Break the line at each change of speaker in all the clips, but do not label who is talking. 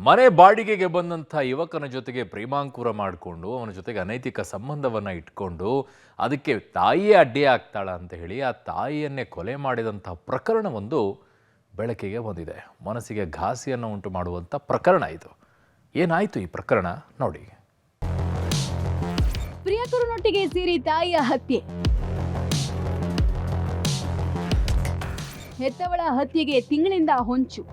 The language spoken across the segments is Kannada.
ಮನೆ ಬಾಡಿಗೆಗೆ ಬಂದಂಥ ಯುವಕನ ಜೊತೆಗೆ ಪ್ರೇಮಾಂಕುರ ಮಾಡಿಕೊಂಡು ಅವನ ಜೊತೆಗೆ ಅನೈತಿಕ ಸಂಬಂಧವನ್ನು ಇಟ್ಕೊಂಡು ಅದಕ್ಕೆ ತಾಯಿಯೇ ಅಡ್ಡಿ ಆಗ್ತಾಳ ಅಂತ ಹೇಳಿ ಆ ತಾಯಿಯನ್ನೇ ಕೊಲೆ ಮಾಡಿದಂಥ ಪ್ರಕರಣವೊಂದು ಬೆಳಕಿಗೆ ಬಂದಿದೆ. ಮನಸ್ಸಿಗೆ ಘಾಸಿಯನ್ನು ಉಂಟು ಮಾಡುವಂಥ ಪ್ರಕರಣ ಇದು. ಏನಾಯಿತು ಈ ಪ್ರಕರಣ ನೋಡಿ.
ಪ್ರಿಯಕರನೊಟ್ಟಿಗೆ ಸೇರಿ ತಾಯಿಯ ಹತ್ಯೆ. ಹೆತ್ತವಳ ಹತ್ಯೆಗೆ ತಿಂಗಳಿಂದ ಹೊಂಚು.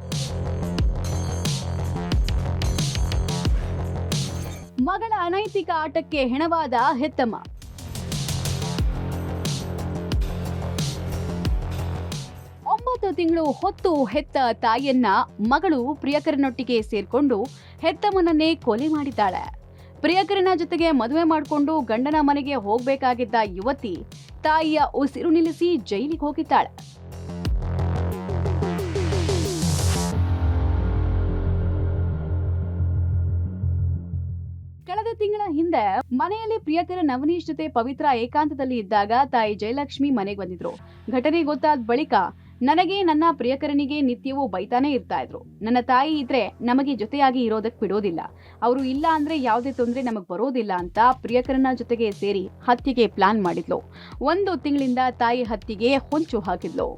ಮಗಳ ಅನೈತಿಕ ಆಟಕ್ಕೆ ಹೆಣವಾದ ಹೆತ್ತಮ್ಮ. ಒಂಬತ್ತು ತಿಂಗಳು ಹೊತ್ತು ಹೆತ್ತ ತಾಯಿಯನ್ನ ಮಗಳು ಪ್ರಿಯಕರನೊಟ್ಟಿಗೆ ಸೇರ್ಕೊಂಡು ಹೆತ್ತಮ್ಮನನ್ನೇ ಕೊಲೆ ಮಾಡಿದ್ದಾಳೆ. ಪ್ರಿಯಕರನ ಜೊತೆಗೆ ಮದುವೆ ಮಾಡಿಕೊಂಡು ಗಂಡನ ಮನೆಗೆ ಹೋಗಬೇಕಾಗಿದ್ದ ಯುವತಿ ತಾಯಿಯ ಉಸಿರು ನಿಲ್ಲಿಸಿ ಜೈಲಿಗೆ ಹೋಗಿದ್ದಾಳೆ. ಕಳೆದ ತಿಂಗಳ ಹಿಂದೆ ಮನೆಯಲ್ಲಿ ಪ್ರಿಯಕರ ನವನೀಶ್ ಜೊತೆ ಪವಿತ್ರ ಏಕಾಂತದಲ್ಲಿ ಇದ್ದಾಗ ತಾಯಿ ಜಯಲಕ್ಷ್ಮಿ ಮನೆಗೆ ಬಂದಿದ್ರು. ಘಟನೆ ಗೊತ್ತಾದ ಬಳಿಕ ನನಗೆ ನನ್ನ ಪ್ರಿಯಕರನಿಗೆ ನಿತ್ಯವೂ ಬೈತಾನೆ ಇರ್ತಾ ಇದ್ರು. ನನ್ನ ತಾಯಿ ಇದ್ರೆ ನಮಗೆ ಜೊತೆಯಾಗಿ ಇರೋದಕ್ಕೆ ಬಿಡೋದಿಲ್ಲ, ಅವರು ಇಲ್ಲ ಅಂದ್ರೆ ಯಾವುದೇ ತೊಂದರೆ ನಮಗ್ ಬರೋದಿಲ್ಲ ಅಂತ ಪ್ರಿಯಕರನ ಜೊತೆಗೆ ಸೇರಿ ಹತ್ಯೆಗೆ ಪ್ಲಾನ್ ಮಾಡಿದ್ಲು. 1 ತಿಂಗಳಿಂದ ತಾಯಿ ಹತ್ಯೆಗೆ ಹೊಂಚು ಹಾಕಿದ್ಲು.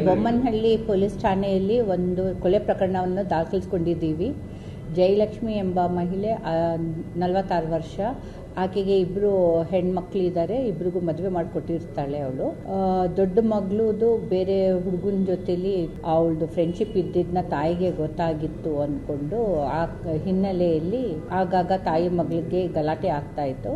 ಬೊಮ್ಮನಹಳ್ಳಿ ಪೊಲೀಸ್ ಠಾಣೆಯಲ್ಲಿ ಒಂದು ಕೊಲೆ ಪ್ರಕರಣವನ್ನು ದಾಖಲಿಸಿಕೊಂಡಿದ್ದೀವಿ. ಜಯಲಕ್ಷ್ಮಿ ಎಂಬ ಮಹಿಳೆ 46 ವರ್ಷ. ಆಕೆಗೆ 2 ಹೆಣ್ಮಕ್ಳಿದ್ದಾರೆ. ಇಬ್ರಿಗೂ ಮದುವೆ ಮಾಡಿಕೊಟ್ಟಿರ್ತಾಳೆ ಅವಳು. ದೊಡ್ಡ ಮಗಳದು ಬೇರೆ ಹುಡುಗನ ಜೊತೆಲಿ ಅವಳದು ಫ್ರೆಂಡ್ಶಿಪ್ ಇದ್ದಿದ್ದನ್ನ ತಾಯಿಗೆ ಗೊತ್ತಾಗಿತ್ತು ಅಂದ್ಕೊಂಡು ಆ ಹಿನ್ನೆಲೆಯಲ್ಲಿ ಆಗಾಗ ತಾಯಿ ಮಗಳಿಗೆ ಗಲಾಟೆ ಆಗ್ತಾ ಇತ್ತು.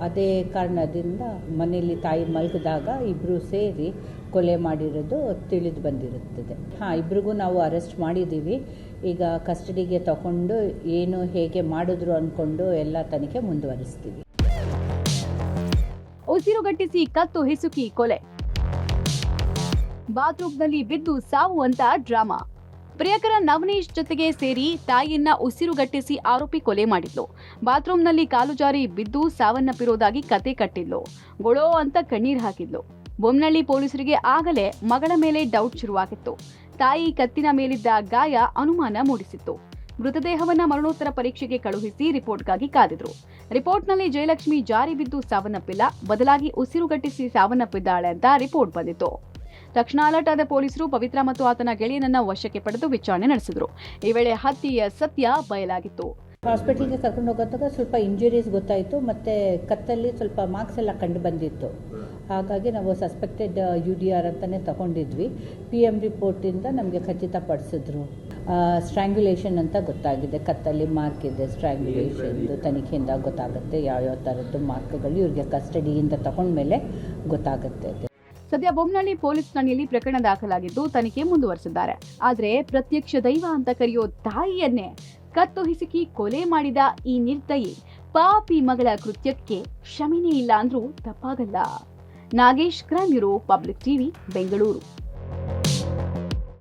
ಅದೇ ಕಾರಣದಿಂದ ಮನೆಯಲ್ಲಿ ತಾಯಿ ಮಲಗಿದಾಗ ಇಬ್ರು ಸೇರಿ ಕೊಲೆ ಮಾಡಿರೋದು ತಿಳಿದು ಬಂದಿರುತ್ತದೆ. ಇಬ್ರಿಗೂ ನಾವು ಅರೆಸ್ಟ್ ಮಾಡಿದ್ದೀವಿ. ಈಗ ಕಸ್ಟಡಿಗೆ ತಗೊಂಡು ಏನು ಹೇಗೆ ಮಾಡಿದ್ರು ಅಂದ್ಕೊಂಡು ಎಲ್ಲ ತನಿಖೆ ಮುಂದುವರಿಸ್ತೀವಿ.
ಉಸಿರುಗಟ್ಟಿಸಿ ಕತ್ತು ಹಿಸುಕಿ ಕೊಲೆ. ಬಾತ್ರೂಮ್ನಲ್ಲಿ ಬಿದ್ದು ಸಾವು ಅಂತ ಡ್ರಾಮಾ. ಪ್ರಿಯಕರ ನವನೀಶ್ ಜೊತೆಗೆ ಸೇರಿ ತಾಯಿಯನ್ನ ಉಸಿರುಗಟ್ಟಿಸಿ ಆರೋಪಿ ಕೊಲೆ ಮಾಡಿದ್ಲು. ಬಾತ್ರೂಮ್ನಲ್ಲಿ ಕಾಲು ಜಾರಿ ಬಿದ್ದು ಸಾವನ್ನಪ್ಪಿರೋದಾಗಿ ಕತೆ ಕಟ್ಟಿದ್ಲು. ಗೊಳೋ ಅಂತ ಕಣ್ಣೀರ್ ಹಾಕಿದ್ಲು. ಬೊಮ್ಮನಹಳ್ಳಿ ಪೊಲೀಸರಿಗೆ ಆಗಲೇ ಮಗಳ ಮೇಲೆ ಡೌಟ್ ಶುರುವಾಗಿತ್ತು. ತಾಯಿ ಕತ್ತಿನ ಮೇಲಿದ್ದ ಗಾಯ ಅನುಮಾನ ಮೂಡಿಸಿತ್ತು. ಮೃತದೇಹವನ್ನ ಮರಣೋತ್ತರ ಪರೀಕ್ಷೆಗೆ ಕಳುಹಿಸಿ ರಿಪೋರ್ಟ್ಗಾಗಿ ಕಾದಿದ್ರು. ರಿಪೋರ್ಟ್ನಲ್ಲಿ ಜಯಲಕ್ಷ್ಮಿ ಜಾರಿ ಬಿದ್ದು ಸಾವನ್ನಪ್ಪಿಲ್ಲ, ಬದಲಾಗಿ ಉಸಿರುಗಟ್ಟಿಸಿ ಸಾವನ್ನಪ್ಪಿದ್ದಾಳೆ ಅಂತ ರಿಪೋರ್ಟ್ ಬಂದಿತ್ತು. ತಕ್ಷಣ ಅಲರ್ಟ್ ಆದ ಪೊಲೀಸರು ಪವಿತ್ರ ಮತ್ತು ಆತನ ಗೆಳೆಯನನ್ನ ವಶಕ್ಕೆ ಪಡೆದು ವಿಚಾರಣೆ ನಡೆಸಿದ್ರು. ಈ ವೇಳೆ ಹತ್ಯೆಯ ಸತ್ಯ ಬಯಲಾಗಿತ್ತು.
ಹಾಸ್ಪಿಟಲ್ಗೆ ಕರ್ಕೊಂಡು ಹೋಗೋದಾಗ ಸ್ವಲ್ಪ ಇಂಜುರೀಸ್ ಗೊತ್ತಾಯಿತು, ಮತ್ತು ಕತ್ತಲ್ಲಿ ಸ್ವಲ್ಪ ಮಾರ್ಕ್ಸ್ ಎಲ್ಲ ಕಂಡು ಬಂದಿತ್ತು. ಹಾಗಾಗಿ ನಾವು ಸಸ್ಪೆಕ್ಟೆಡ್ UDR ಅಂತಲೇ ತಗೊಂಡಿದ್ವಿ. PM ರಿಪೋರ್ಟಿಂದ ನಮಗೆ ಖಚಿತಪಡಿಸಿದ್ರು. ಸ್ಟ್ರ್ಯಾಂಗ್ಯುಲೇಷನ್ ಅಂತ ಗೊತ್ತಾಗಿದೆ. ಕತ್ತಲ್ಲಿ ಮಾರ್ಕ್ ಇದೆ. ಸ್ಟ್ರ್ಯಾಂಗ್ಯುಲೇಷನ್ದು ತನಿಖೆಯಿಂದ ಗೊತ್ತಾಗುತ್ತೆ ಯಾವ್ಯಾವ ಥರದ್ದು ಮಾರ್ಕ್ಗಳು ಇವ್ರಿಗೆ ಕಸ್ಟಡಿಯಿಂದ ತಗೊಂಡ್ಮೇಲೆ ಗೊತ್ತಾಗುತ್ತೆ.
ಸದ್ಯ ಬೊಮ್ಮನಹಳ್ಳಿ ಪೊಲೀಸ್ ಠಾಣೆಯಲ್ಲಿ ಪ್ರಕರಣ ದಾಖಲಾಗಿದ್ದು ತನಿಖೆ ಮುಂದುವರೆಸಿದ್ದಾರೆ. ಆದ್ರೆ ಪ್ರತ್ಯಕ್ಷ ದೈವ ಅಂತ ಕರೆಯೋ ತಾಯಿಯನ್ನೇ ಕತ್ತು ಹಿಸುಕಿ ಕೊಲೆ ಮಾಡಿದ ಈ ನಿರ್ದಯಿ ಪಾಪಿ ಮಗಳ ಕೃತ್ಯಕ್ಕೆ ಕ್ಷಮೆನೇ ಇಲ್ಲ ಅಂದ್ರೂ ತಪ್ಪಾಗಲ್ಲ. Nagesh, crime bureau, public TV, Bengaluru.